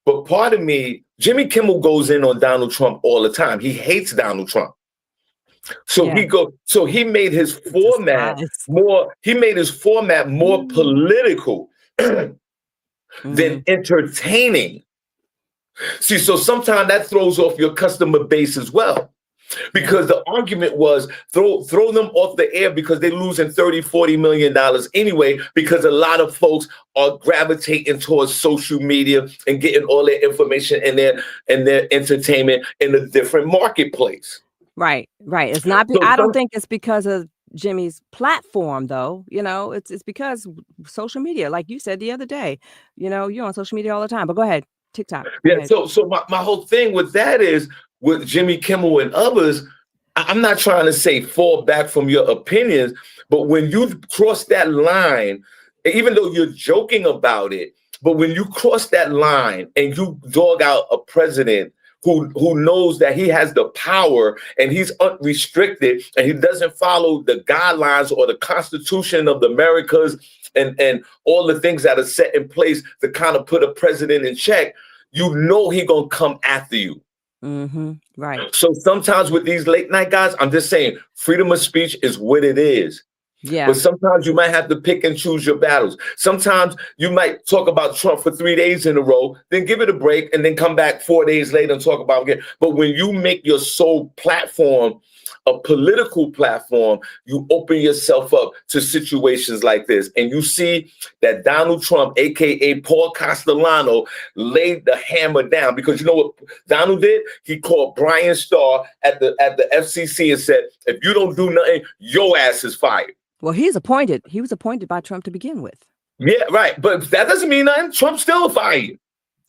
But part of me, Jimmy Kimmel goes in on Donald Trump all the time. He hates Donald Trump. So he made his format more political than entertaining. See, so sometimes that throws off your customer base as well. Because the argument was throw them off the air because they're losing $30-40 million anyway, because a lot of folks are gravitating towards social media and getting all their information and their entertainment in a different marketplace. Right. It's not. I don't think it's because of Jimmy's platform, though. It's because social media, like you said the other day. You're on social media all the time. But go ahead, TikTok. Yeah. So my whole thing with that is, with Jimmy Kimmel and others, I'm not trying to say fall back from your opinions, but when you cross that line, even though you're joking about it, but when you cross that line and you dog out a president who knows that he has the power and he's unrestricted and he doesn't follow the guidelines or the Constitution of the Americas and all the things that are set in place to kind of put a president in check, he's gonna come after you. Right. So sometimes with these late night guys, I'm just saying freedom of speech is what it is. Yeah. But sometimes you might have to pick and choose your battles. Sometimes you might talk about Trump for 3 days in a row, then give it a break, and then come back 4 days later and talk about him again. But when you make your sole platform a political platform, you open yourself up to situations like this. And you see that Donald Trump, aka Paul Castellano, laid the hammer down, because you know what Donald did? He called Brian Starr at the FCC and said, if you don't do nothing, your ass is fired. Well, he was appointed by Trump to begin with. Yeah, right. But that doesn't mean nothing. Trump still will fire you.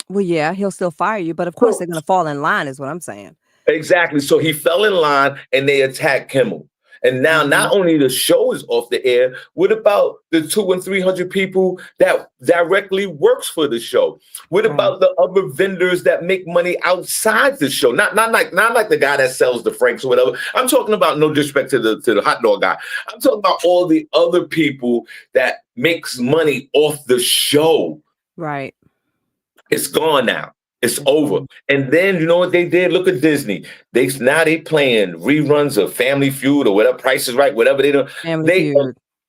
Well, yeah, he'll still fire you. But of course, they're going to fall in line is what I'm saying. Exactly. So he fell in line and they attacked Kimmel. And now not only the show is off the air, what about the 200 and 300 people that directly works for the show? What about the other vendors that make money outside the show? Not like the guy that sells the Franks or whatever. I'm talking about, no disrespect to the hot dog guy. I'm talking about all the other people that makes money off the show. Right. It's gone now. It's over. And then you know what they did? Look at Disney. They playing reruns of Family Feud or whatever, Price is Right, whatever they do.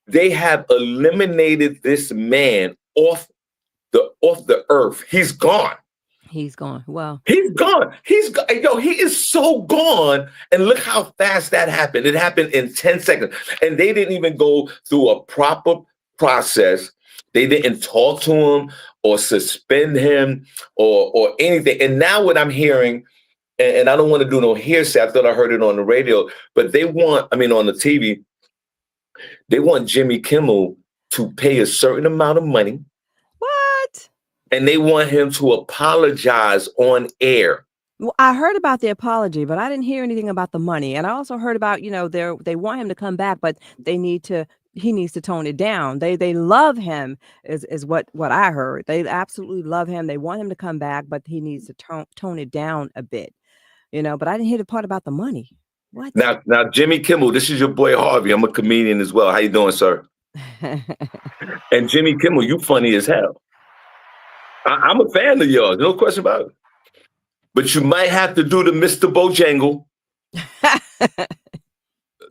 They have eliminated this man off the earth. He's gone. He's gone. Well, he's gone. He is so gone. And look how fast that happened. It happened in 10 seconds. And they didn't even go through a proper process. They didn't talk to him or suspend him or anything. And now what I'm hearing, and I don't want to do no hearsay, I thought I heard it on the radio, but on the TV, they want Jimmy Kimmel to pay a certain amount of money. What? And they want him to apologize on air. Well, I heard about the apology, but I didn't hear anything about the money. And I also heard about, they want him to come back, but he needs to tone it down. They love him is what I heard. They absolutely love him. They want him to come back, but he needs to tone it down a bit, but I didn't hear the part about the money. What? Now, Jimmy Kimmel, this is your boy Harvey. I'm a comedian as well. How you doing, sir? And Jimmy Kimmel, you funny as hell. I'm a fan of yours, no question about it. But you might have to do the Mr. Bojangle.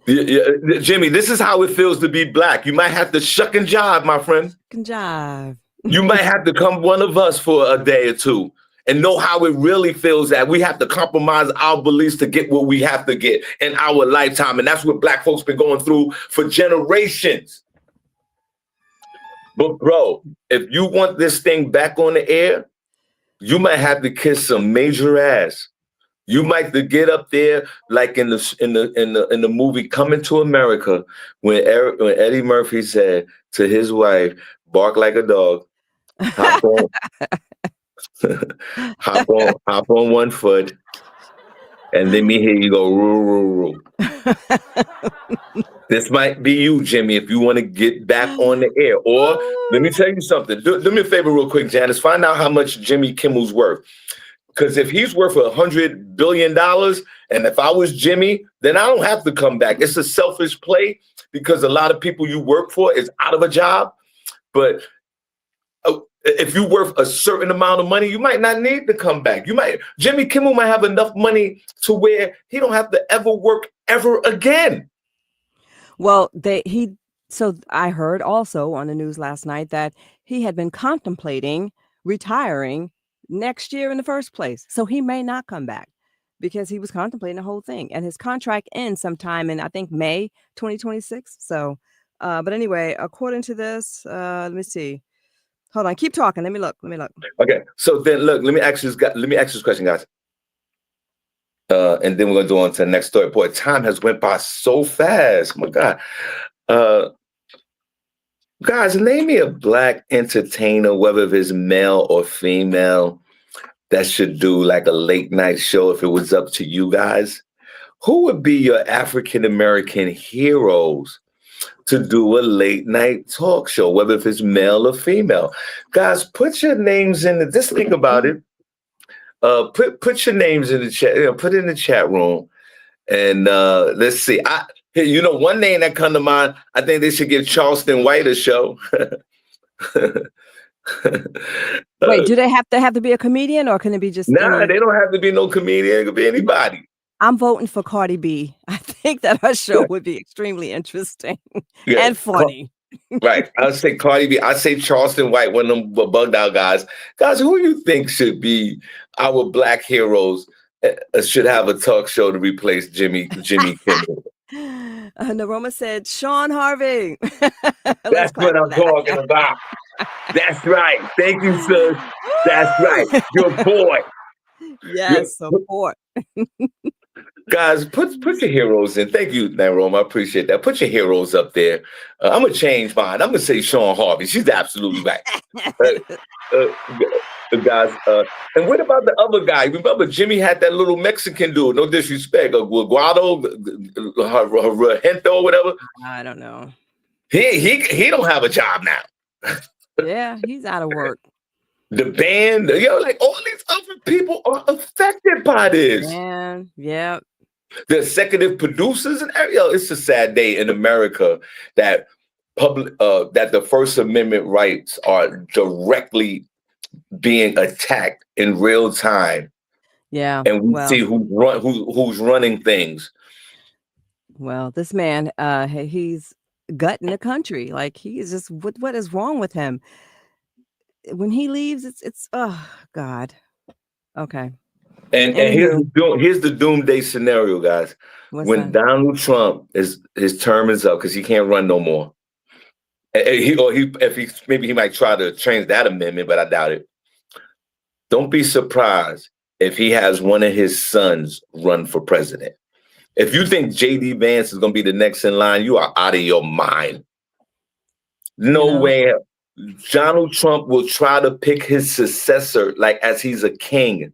Yeah, Jimmy, this is how it feels to be black. You might have to shuck and jive, my friend. Good job. You might have to come one of us for a day or two and know how it really feels that we have to compromise our beliefs to get what we have to get in our lifetime. And that's what black folks been going through for generations. But bro, if you want this thing back on the air, you might have to kiss some major ass. You might have to get up there like in the movie Coming to America when Eddie Murphy said to his wife, "Bark like a dog, hop on, hop on one foot, and let me hear you go roo roo roo." This might be you, Jimmy, if you want to get back on the air. Or let me tell you something. Do me a favor real quick, Janice. Find out how much Jimmy Kimmel's worth. Because if he's worth $100 billion, and if I was Jimmy, then I don't have to come back. It's a selfish play because a lot of people you work for is out of a job. But if you worth a certain amount of money, you might not need to come back. Jimmy Kimmel might have enough money to where he don't have to ever work ever again. Well, so I heard also on the news last night that he had been contemplating retiring next year in the first place. So he may not come back because he was contemplating the whole thing. And his contract ends sometime in, I think, May 2026. So, but anyway, according to this, let me see. Hold on, keep talking. Let me look. Okay, so then look, let me ask you this question, guys. And then we're gonna go on to the next story. Boy, time has went by so fast. Oh my God. Guys, name me a black entertainer, whether it's male or female, that should do like a late night show if it was up to you guys. Who would be your African American heroes to do a late night talk show, whether if it's male or female? Guys, put your names in just think about it. Put your names in the chat, put it in the chat room. And let's see. One name that come to mind, I think they should give Charleston White a show. Wait, do they have to be a comedian or can it be just Nah, they don't have to be no comedian. It could be anybody. I'm voting for Cardi B. I think that her show would be extremely interesting and funny. Right. I'll say Cardi B. I say Charleston White, one of them bugged out guys. Guys, who do you think should be our black heroes? Should have a talk show to replace Jimmy Kimmel. Naroma said Shawn Harvey. That's what I'm talking about. That's right. Thank you, sir. That's right. Your boy. Yes, support. Guys, put your heroes in. Thank you, Naroma. I appreciate that. Put your heroes up there. I'm going to change mine. I'm going to say Shawn Harvey. She's absolutely right. Guys, and what about the other guy? Remember, Jimmy had that little Mexican dude. No disrespect, Guado, Hento, whatever. I don't know. He don't have a job now. Yeah, he's out of work. The band, like all these other people are affected by this. Man, yeah. The executive producers and it's a sad day in America that that the First Amendment rights are directly being attacked in real time. Yeah. And we see who's running things. Well, this man, he's gutting the country. Like he's just what is wrong with him? When he leaves, it's oh God. Okay. And here's the doomsday scenario, guys. When Donald Trump his term is up because he can't run no more. Maybe he might try to change that amendment, but I doubt it. Don't be surprised if he has one of his sons run for president. If you think J.D. Vance is going to be the next in line, you are out of your mind. No way. Donald Trump will try to pick his successor like as he's a king.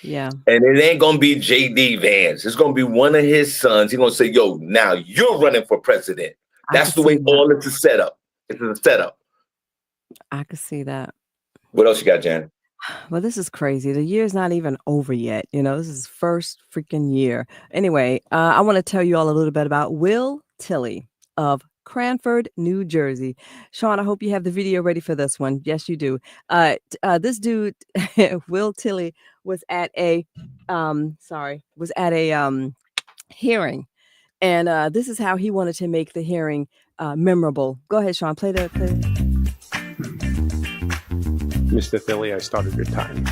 Yeah. And it ain't going to be J.D. Vance. It's going to be one of his sons. He's going to say, yo, now you're running for president. That's the way all it's a setup. It's a setup. I could see that. What else you got, Jan? Well, this is crazy. The year's not even over yet. This is first freaking year. Anyway, I want to tell you all a little bit about Will Tilley of Cranford, New Jersey. Shawn, I hope you have the video ready for this one. Yes, you do. This dude, Will Tilley, was at a hearing, and this is how he wanted to make the hearing memorable. Go ahead, Shawn. Play the. Mr. Tilley, I started your time.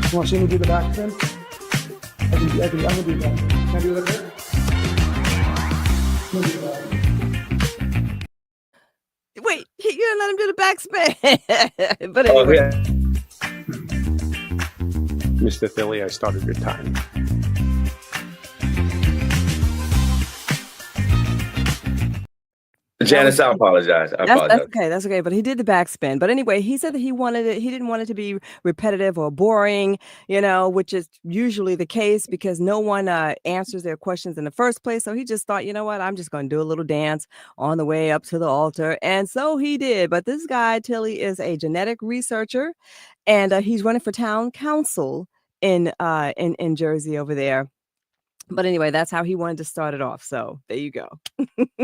You want to see me do the back spin? I'm gonna do that. Can I do that here? Wait, you didn't let him do the backspin. But anyway. Yeah. Mr. Tilley, I started your time. Janice, I apologize. That's okay. But he did the backspin. But anyway, he said that he didn't want it to be repetitive or boring, which is usually the case because no one answers their questions in the first place. So he just thought, you know what, I'm just going to do a little dance on the way up to the altar. And so he did. But this guy, Tilley, is a genetic researcher, and he's running for town council in Jersey over there. But anyway, that's how he wanted to start it off. So there you go.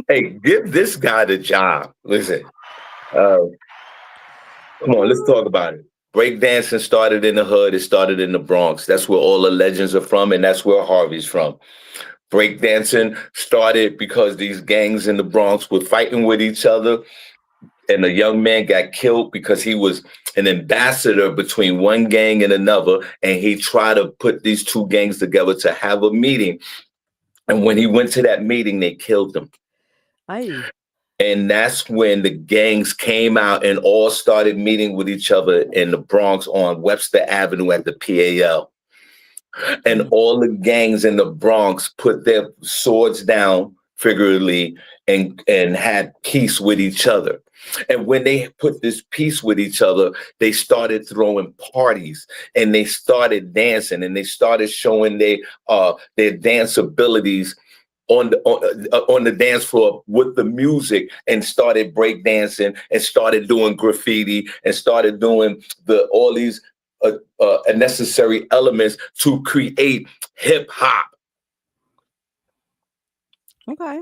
Hey, give this guy the job. Listen, come on, let's talk about it. Breakdancing started in the hood. It started in the Bronx. That's where all the legends are from, and that's where Harvey's from. Breakdancing started because these gangs in the Bronx were fighting with each other, and a young man got killed because he was an ambassador between one gang and another, and he tried to put these two gangs together to have a meeting. And when he went to that meeting, they killed him. Aye. And that's when the gangs came out and all started meeting with each other in the Bronx on Webster Avenue at the PAL. And all the gangs in the Bronx put their swords down, figuratively, and had peace with each other. And when they put this peace with each other, they started throwing parties and they started dancing and they started showing their dance abilities on the dance floor with the music, and started breakdancing and started doing graffiti and started doing all these necessary elements to create hip hop. Okay.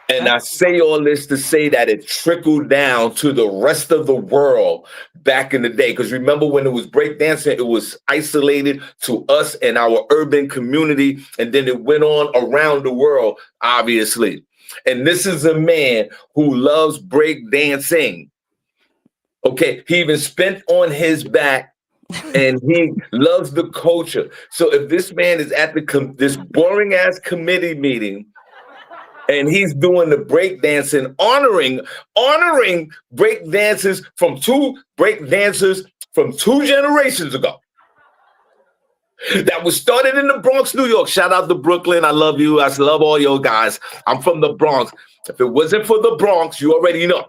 And I say all this to say that it trickled down to the rest of the world back in the day. Because remember, when it was breakdancing, it was isolated to us and our urban community. And then it went on around the world, obviously. And this is a man who loves breakdancing. Okay, he even spent on his back, and he loves the culture. So if this man is at this boring ass committee meeting, and he's doing the breakdancing, honoring breakdancers from two generations ago. That was started in the Bronx, New York. Shout out to Brooklyn. I love you. I love all your guys. I'm from the Bronx. If it wasn't for the Bronx, you already know.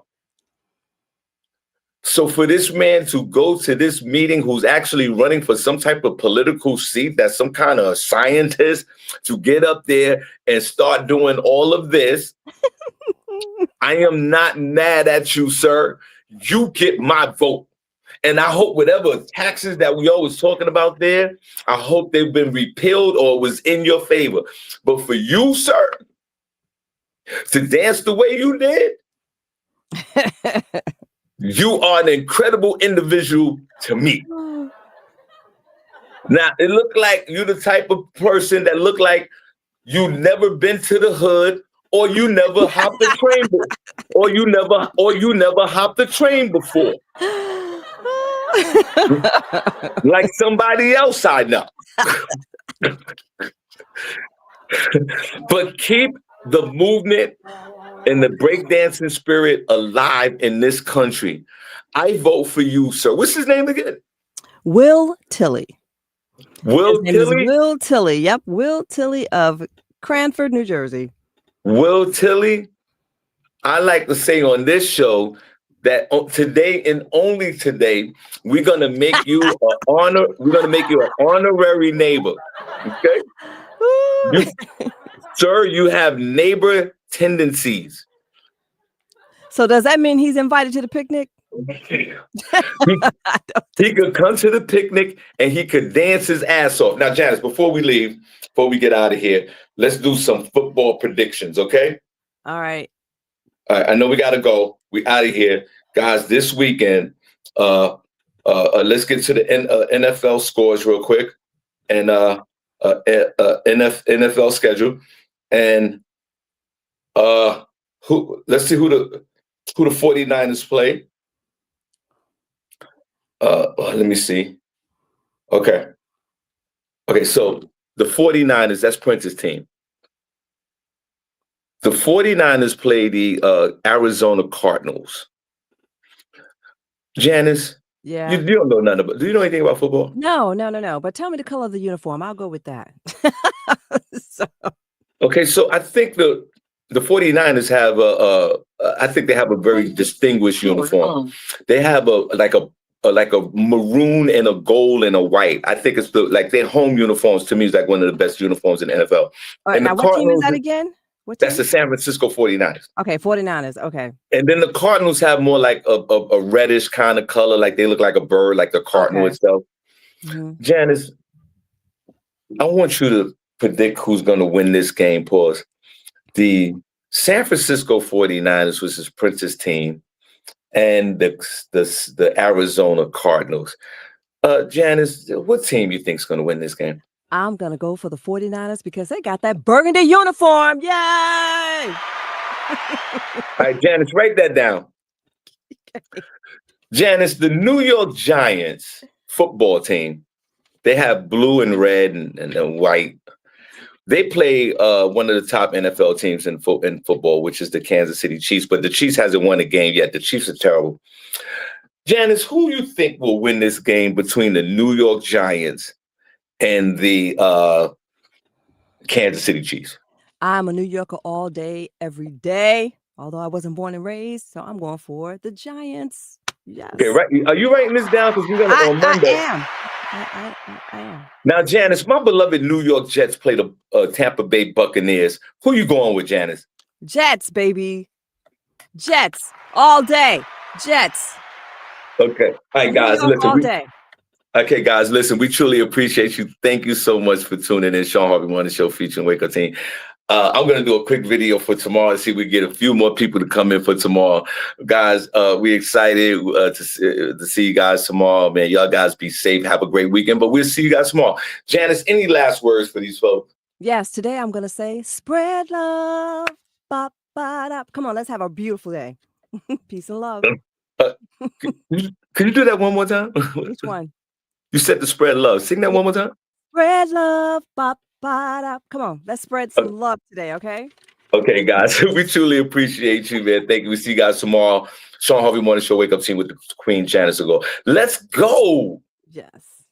So for this man to go to this meeting, who's actually running for some type of political seat, that's some kind of scientist, to get up there and start doing all of this, I am not mad at you, sir. You get my vote. And I hope whatever taxes that we always talking about there, I hope they've been repealed or was in your favor. But for you, sir, to dance the way you did, you are an incredible individual to me. Now, it looked like you're the type of person that look like you never been to the hood, or you never hopped the train, or you never hopped the train before. Like somebody else I know. But keep the movement and the breakdancing spirit alive in this country. I vote for you, sir. What's his name again? Will Tilley. Will His name is Tilley? Will Tilley. Yep, Will Tilley of Cranford, New Jersey. Will Tilley? I like to say on this show that today and only today, we're gonna make you an honor. We're gonna make you an honorary neighbor. Okay, you, sir, you have neighbor tendencies. So does that mean he's invited to the picnic? He could come to the picnic and he could dance his ass off. Now, Janice, before we leave, before we get out of here, let's do some football predictions, okay? All right. All right, I know we gotta go. We out of here, guys. This weekend, let's get to the NFL scores real quick, and NFL schedule, and let's see who the 49ers play. Let me see. Okay, so the 49ers, that's Prince's team. The 49ers play the Arizona Cardinals. Janice, Yeah. you don't know nothing about. Do you know anything about football? No. But tell me the color of the uniform. I'll go with that. Okay, so I think the 49ers have I think they have a very distinguished uniform. They have a maroon and a gold and a white. I think it's their home uniforms to me is like one of the best uniforms in the NFL. All right, and now what team is that again? That's the San Francisco 49ers. Okay, 49ers. Okay. And then the Cardinals have more like a reddish kind of color, like they look like a bird, like the cardinal itself. Mm-hmm. Janice, I want you to predict who's going to win this game. Pause. The San Francisco 49ers, which is Prince's team, and the Arizona Cardinals. Janice, what team you think is going to win this game? I'm going to go for the 49ers because they got that burgundy uniform. Yay! All right, Janice, write that down. Janice, the New York Giants football team, they have blue and red and white. They play one of the top NFL teams in football, which is the Kansas City Chiefs, but the Chiefs hasn't won a game yet. The Chiefs are terrible. Janice, who you think will win this game between the New York Giants and the Kansas City Chiefs? I'm a New Yorker all day, every day, although I wasn't born and raised, so I'm going for the Giants. Yes. Okay, right. Are you writing this down? Because you're going to on Monday. I am. Now, Janice, my beloved New York Jets play the Tampa Bay Buccaneers. Who you going with, Janice? Jets, baby. Jets all day. Jets. Okay. All right, guys. Listen. All day. Okay, guys, listen, we truly appreciate you. Thank you so much for tuning in. Shawn Harvey Morning Show featuring WakeUp Team. I'm going to do a quick video for tomorrow and see if we get a few more people to come in for tomorrow. Guys, we're excited to see you guys tomorrow. Man, y'all guys be safe. Have a great weekend, but we'll see you guys tomorrow. Janice, any last words for these folks? Yes, today I'm going to say, spread love. Ba-ba-da. Come on, let's have a beautiful day. Peace and love. Can you do that one more time? Which one? You said to spread love. Sing that one more time. Spread love. Ba-ba-da. Come on, let's spread some love today, okay? Okay, guys, we truly appreciate you, man. Thank you. We'll see you guys tomorrow. Shawn Harvey Morning Show, Wake Up Team with the Queen Janice. Let's go. Yes.